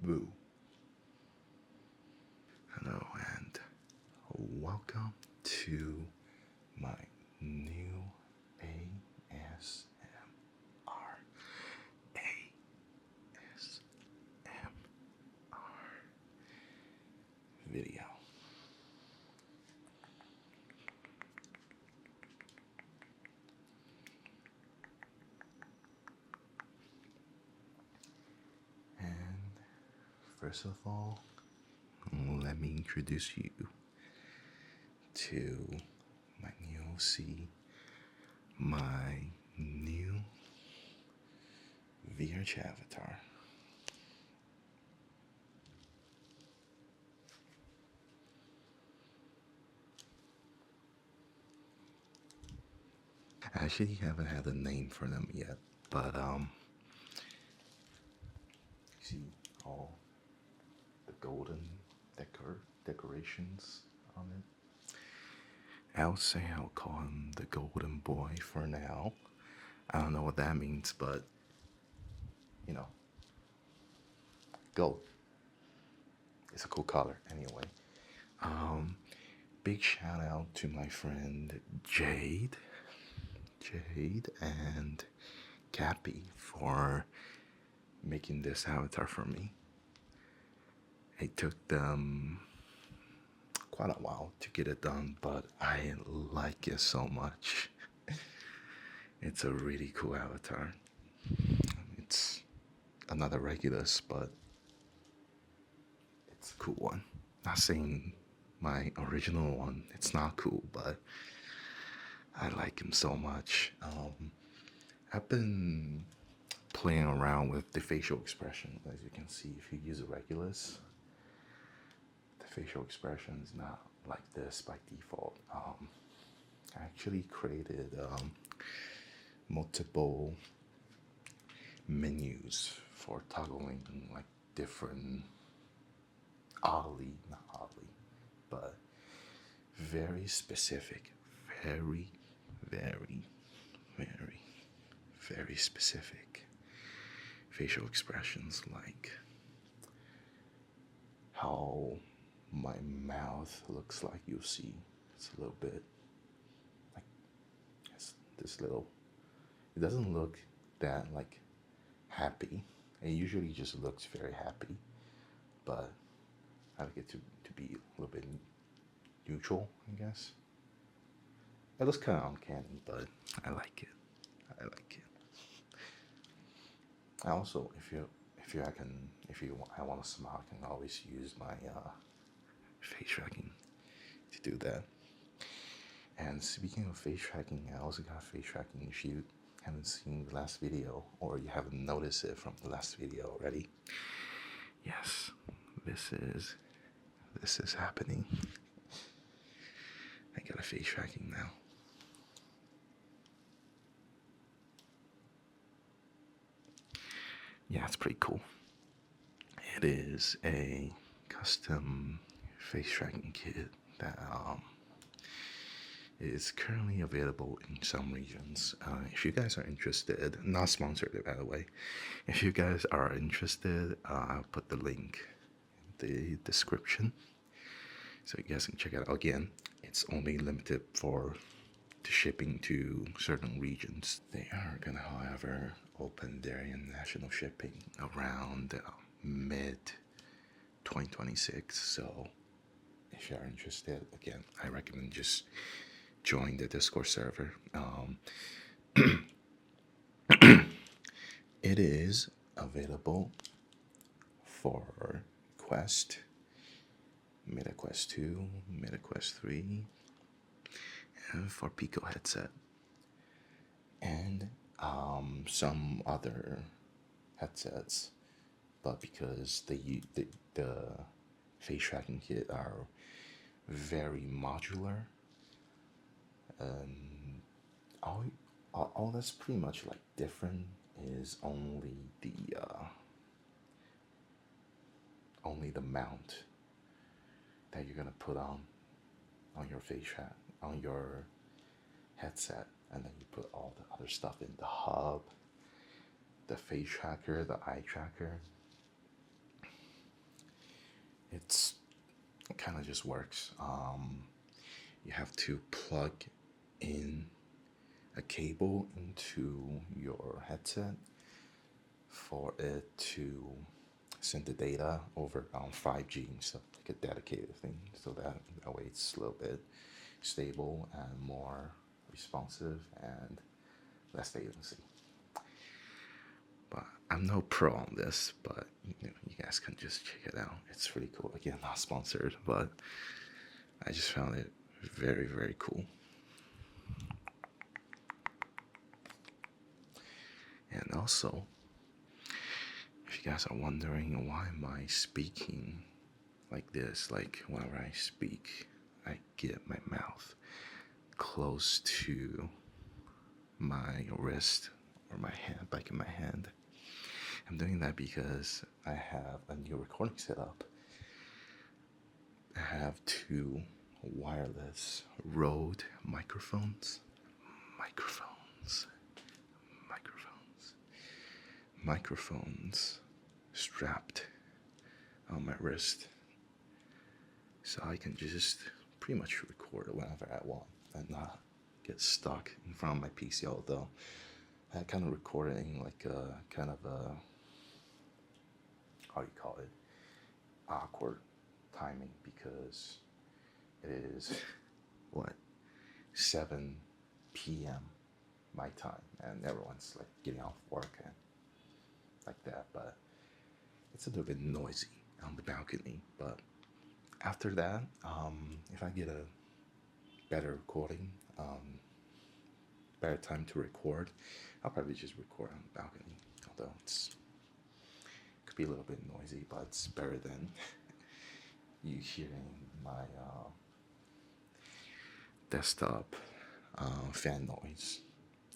Boo. Hello and welcome to my new ASMR. Video. And first of all, let me introduce you to my new OC, my new VRChat avatar. I actually haven't had a name for them yet, but see all the golden decorations on it. I'll say I'll call him the Golden Boy for now. I don't know what that means, but you know, gold. It's a cool color anyway. Big shout out to my friend Jade and Cappy for making this avatar for me. It took them quite a while to get it done, but I like it so much. It's a really cool avatar. It's another Regulus, but it's a cool one. Not saying my original one, it's not cool, but I like him so much. I've been playing around with the facial expression. As you can see, if you use a Regulus, the facial expression is not like this by default. I actually created multiple menus for toggling like different, not oddly, but very specific, very, very, very, very specific facial expressions, like how my mouth looks like. You'll see it's a little bit like it's this little, it doesn't look that like happy. It usually just looks very happy, but I like it to be a little bit neutral, I guess. It looks kind of uncanny, but I like it. I like it. I also, I want to smile, I can always use my face tracking to do that. And speaking of face tracking, I also got a face tracking. If you haven't seen the last video, or you haven't noticed it from the last video already, yes, this is happening. I got a face tracking now. Yeah, it's pretty cool. It is a custom face tracking kit that is currently available in some regions. If you guys are interested, not sponsored by the way, if you guys are interested, I'll put the link in the description so you guys can check it out. Again, it's only limited for the shipping to certain regions. They are gonna, however, open their international shipping around mid 2026. So if you are interested, again, I recommend just join the Discord server. It is available for Quest, Meta Quest 2, Meta Quest 3, and for Pico headset, and some other headsets. But because the face tracking kit are very modular, and all that's pretty much like different is only the mount that you're gonna put on your face track, on your headset, and then you put all the other stuff in the hub, the face tracker, the eye tracker. it kind of just works. You have to plug in a cable into your headset for it to send the data over on 5G and stuff, like a dedicated thing, so that way it's a little bit stable and more responsive and less latency. But I'm no pro on this, but you guys can just check it out. It's really cool. Again, not sponsored, but I just found it very, very cool. And also, if you guys are wondering why am I speaking like this, like whenever I speak, I get my mouth close to my wrist or my hand, back in my hand. I'm doing that because I have a new recording setup. I have two wireless Rode microphones strapped on my wrist, so I can just pretty much record whenever I want and not get stuck in front of my PC. Although I kind of recorded in like a kind of a, how do you call it, awkward timing, because it is what, 7 p.m. my time, and everyone's like getting off work and like that. But it's a little bit noisy on the balcony. But after that, if I get a better recording, better time to record, I'll probably just record on the balcony. Although could be a little bit noisy, but it's better than you hearing my desktop fan noise.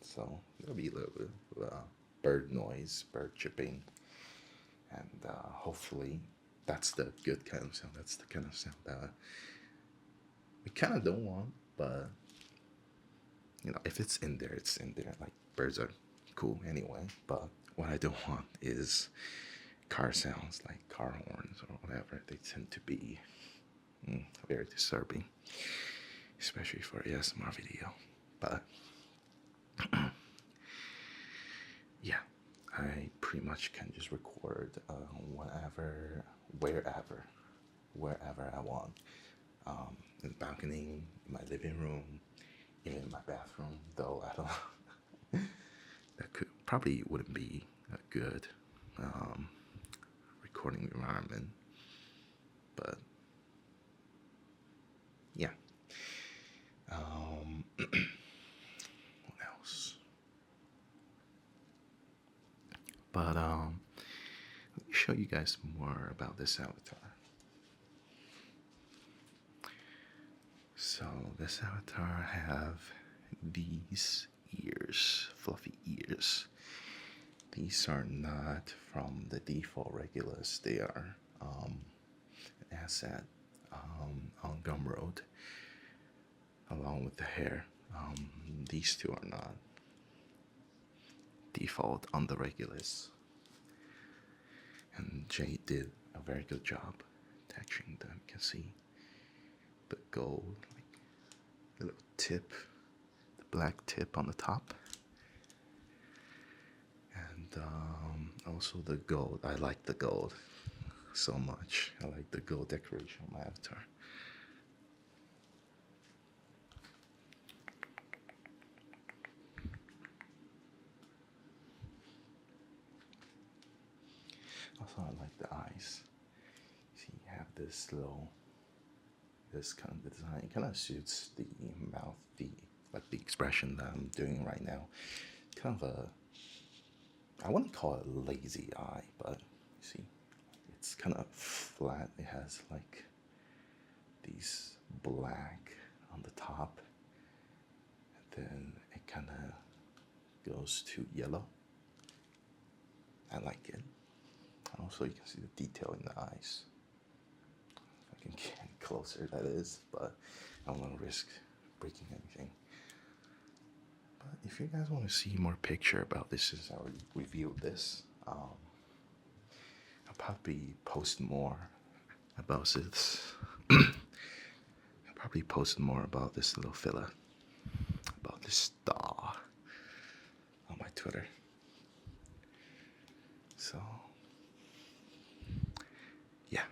So there'll be a little bit of bird noise, bird chirping, and hopefully that's the good kind of sound. That's the kind of sound that we kind of don't want, but if it's in there, it's in there. Like, birds are cool anyway, but what I don't want is car sounds, like car horns or whatever. They tend to be very disturbing, especially for ASMR video. But yeah, I pretty much can just record whenever, wherever I want. In the balcony, in my living room, even in my bathroom. Though I don't, that probably wouldn't be a good recording environment. But yeah. What else? But let me show you guys more about this avatar. So this avatar have these ears, fluffy ears. These are not from the default Regulus. They are an asset on Gumroad, along with the hair. These two are not default on the Regulus. And Jay did a very good job texturing them. You can see the gold, like the little tip, the black tip on the top, and also the gold. I like the gold so much. I like the gold decoration on my avatar. Also, I like the eyes. See, you have this kind of design. It kind of suits the mouth, the expression that I'm doing right now. Kind of I wouldn't call it a lazy eye, but you see, it's kind of flat. It has like these black on the top, and then it kind of goes to yellow. I like it. Also, you can see the detail in the eyes. If I can get closer, that is, but I don't want to risk breaking anything. But if you guys want to see more picture about this, since I already reviewed this, I'll probably post more about this. I'll probably post more about this little fella, about this Dawg on my Twitter. So, yeah,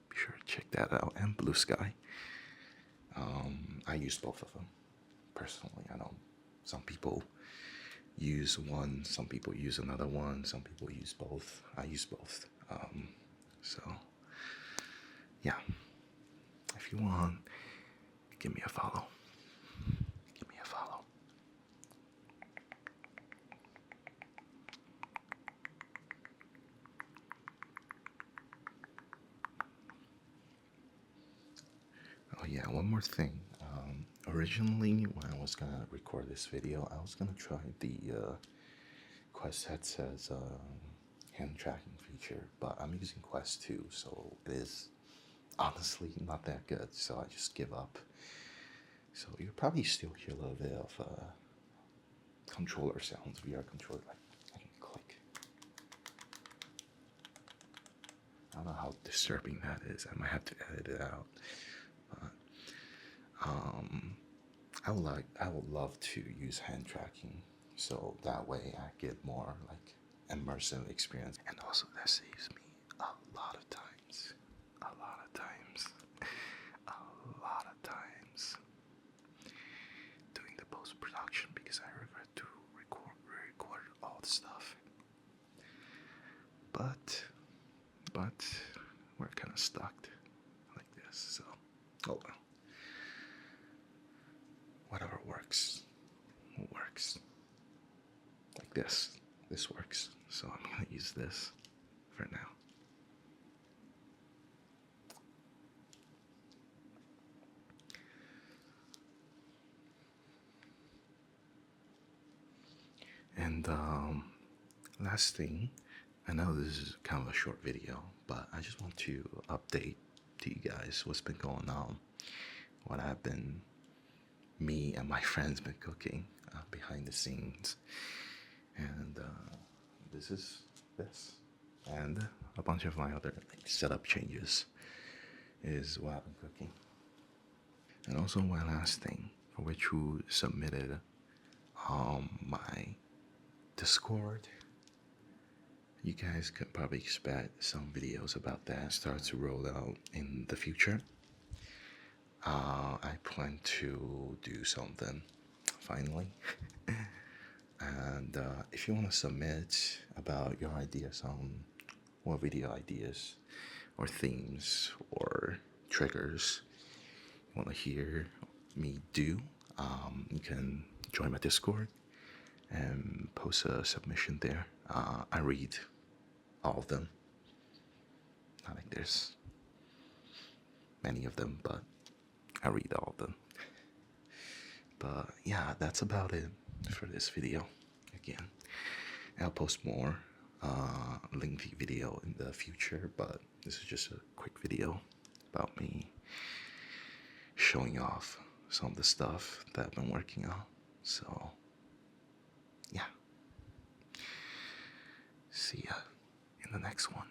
be sure to check that out. And Blue Sky. I use both of them personally. I know some people use one, some people use another one, some people use both. I use both. So, yeah, if you want, give me a follow. Give me a follow. Oh yeah, one more thing. Originally, when I was gonna record this video, I was gonna try the Quest headset's hand tracking feature, but I'm using Quest 2, so it is honestly not that good. So I just give up. So you'll probably still hear a little bit of controller sounds, VR controller, like I can click. I don't know how disturbing that is. I might have to edit it out. But I would love to use hand tracking, so that way I get more like immersive experience, and also that saves me a lot of times, a lot of times, a lot of times doing the post production, because I regret to record all the stuff. But we're kind of stuck like this, so oh well. Whatever works, works. Like this. This works. So I'm gonna use this for now. And last thing, I know this is kind of a short video, but I just want to update to you guys what's been going on, what me and my friends been cooking behind the scenes. And this is this, and a bunch of my other like, setup changes is what I've been cooking. And also one last thing, for which who submitted my Discord. You guys could probably expect some videos about that start to roll out in the future. I plan to do something finally. And if you want to submit about your ideas on what video ideas or themes or triggers you want to hear me do, you can join my Discord and post a submission there. I read all of them. I think there's many of them, but I read all of them. But yeah, that's about it for this video. Again, I'll post more lengthy video in the future, but this is just a quick video about me showing off some of the stuff that I've been working on. So yeah, see ya in the next one.